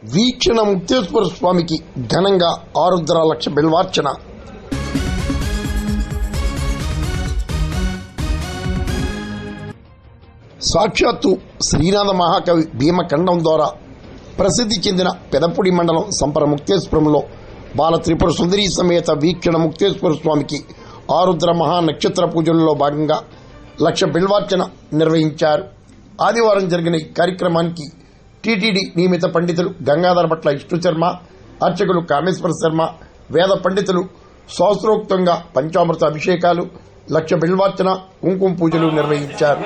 వీక్షణ ముక్తేశ్వర స్వామికి ఘనంగా ఆరుద్ర లక్ష బిల్వార్చన. సాక్షాత్తు శ్రీనాథ మహాకవి భీమఖండం ద్వారా ప్రసిద్ధి చెందిన పెదపూడి మండలం సంపర ముక్తేశ్వరంలో బాల త్రిపుర సుందరి సమేత వీక్షణ ముక్తేశ్వర స్వామికి ఆరుద్ర మహా నక్షత్ర పూజల్లో భాగంగా లక్ష బిల్వార్చన నిర్వహించారు. ఆదివారం జరిగిన ఈ కార్యక్రమానికి టీటీడీ నియమిత పండితులు గంగాధర భట్ల విష్ణు శర్మ, అర్చకులు కామేశ్వర శర్మ, వేద పండితులు శాస్త్రోక్తంగా పంచామృత అభిషేకాలు, లక్ష బిల్వార్చన, కుంకుమ పూజలు నిర్వహించారు.